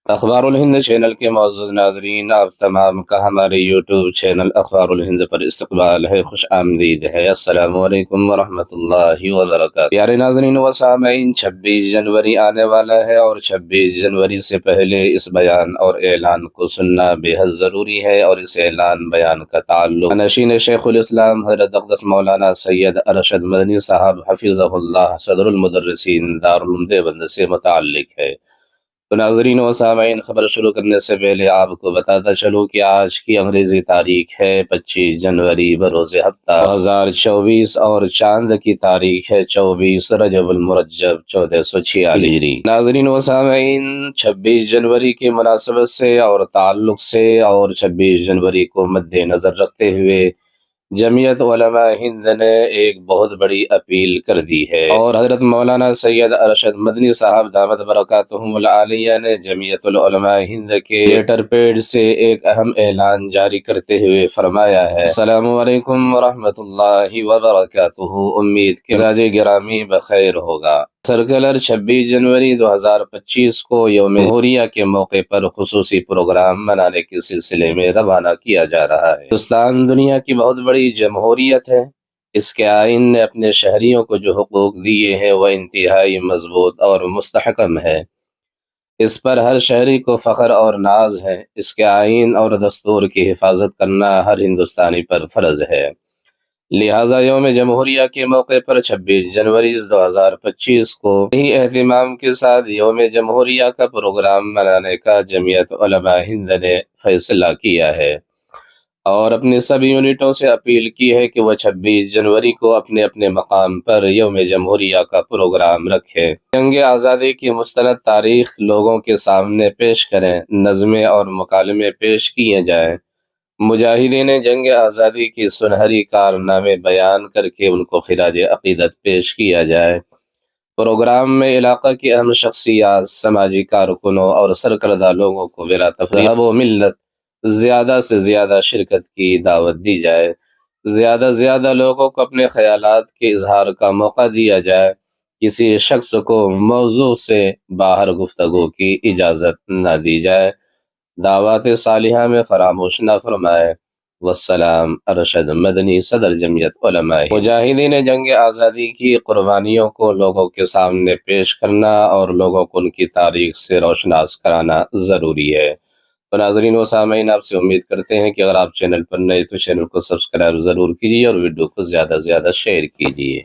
اخبار الہند چینل کے معزز ناظرین، آپ تمام کا ہمارے یوٹیوب چینل اخبار الہند پر استقبال ہے، خوش آمدید ہے۔ السلام علیکم ورحمۃ اللہ وبرکاتہ۔ پیارے ناظرین و سامعین، 26 جنوری آنے والا ہے اور 26 جنوری سے پہلے اس بیان اور اعلان کو سننا بے حد ضروری ہے، اور اس اعلان بیان کا تعلق نشین شیخ الاسلام حضرت اقدس مولانا سید ارشد مدنی صاحب حفظہ اللہ صدر المدرسین دارالعلوم دیوبند سے متعلق ہے۔ تو ناظرین و سامعین، خبر شروع کرنے سے پہلے آپ کو بتاتا چلوں کہ آج کی انگریزی تاریخ ہے 25 جنوری بروز ہفتہ 2024، اور چاند کی تاریخ ہے 24 رجب المرجب 1446 ہجری۔ ناظرین و سامعین، 26 جنوری کی مناسبت سے اور تعلق سے اور 26 جنوری کو مد نظر رکھتے ہوئے جمعیت علماء ہند نے ایک بہت بڑی اپیل کر دی ہے، اور حضرت مولانا سید ارشد مدنی صاحب دامت برکاتہم العالیہ نے جمعیت العلماء ہند کے لیٹر پیڈ سے ایک اہم اعلان جاری کرتے ہوئے فرمایا ہے: السلام علیکم ورحمۃ اللہ وبرکاتہ، امید کے مزاج گرامی بخیر ہوگا۔ سرکلر 26 جنوری 2025 کو یوم جمہوریہ کے موقع پر خصوصی پروگرام منانے کے سلسلے میں روانہ کیا جا رہا ہے۔ ہندوستان دنیا کی بہت بڑی جمہوریت ہے۔ اس کے آئین نے اپنے شہریوں کو جو حقوق دیے ہیں وہ انتہائی مضبوط اور مستحکم ہے۔ اس پر ہر شہری کو فخر اور ناز ہے۔ اس کے آئین اور دستور کی حفاظت کرنا ہر ہندوستانی پر فرض ہے۔ لہٰذا یوم جمہوریہ کے موقع پر 26 جنوری 2025 کو ہی اہتمام کے ساتھ یوم جمہوریہ کا پروگرام منانے کا جمعیت علماء ہند نے فیصلہ کیا ہے، اور اپنے سب یونٹوں سے اپیل کی ہے کہ وہ 26 جنوری کو اپنے اپنے مقام پر یوم جمہوریہ کا پروگرام رکھیں، جنگ آزادی کی مستند تاریخ لوگوں کے سامنے پیش کریں، نظمیں اور مکالمے پیش کیے جائیں، مجاہدین جنگ آزادی کی سنہری کارنامے بیان کر کے ان کو خراج عقیدت پیش کیا جائے۔ پروگرام میں علاقہ کی اہم شخصیات، سماجی کارکنوں اور سرکردہ لوگوں کو بلا تفریق و ملت زیادہ سے زیادہ شرکت کی دعوت دی جائے۔ زیادہ سے زیادہ لوگوں کو اپنے خیالات کے اظہار کا موقع دیا جائے۔ کسی شخص کو موضوع سے باہر گفتگو کی اجازت نہ دی جائے۔ دعوات صالحہ میں فراموش نہ فرمائے۔ والسلام، ارشد مدنی، صدر جمعیت علماء۔ مجاہدین جنگ آزادی کی قربانیوں کو لوگوں کے سامنے پیش کرنا اور لوگوں کو ان کی تاریخ سے روشناس کرانا ضروری ہے۔ تو ناظرین و سامعین، آپ سے امید کرتے ہیں کہ اگر آپ چینل پر نئے تو چینل کو سبسکرائب ضرور کیجیے اور ویڈیو کو زیادہ سے زیادہ شیئر کیجیے۔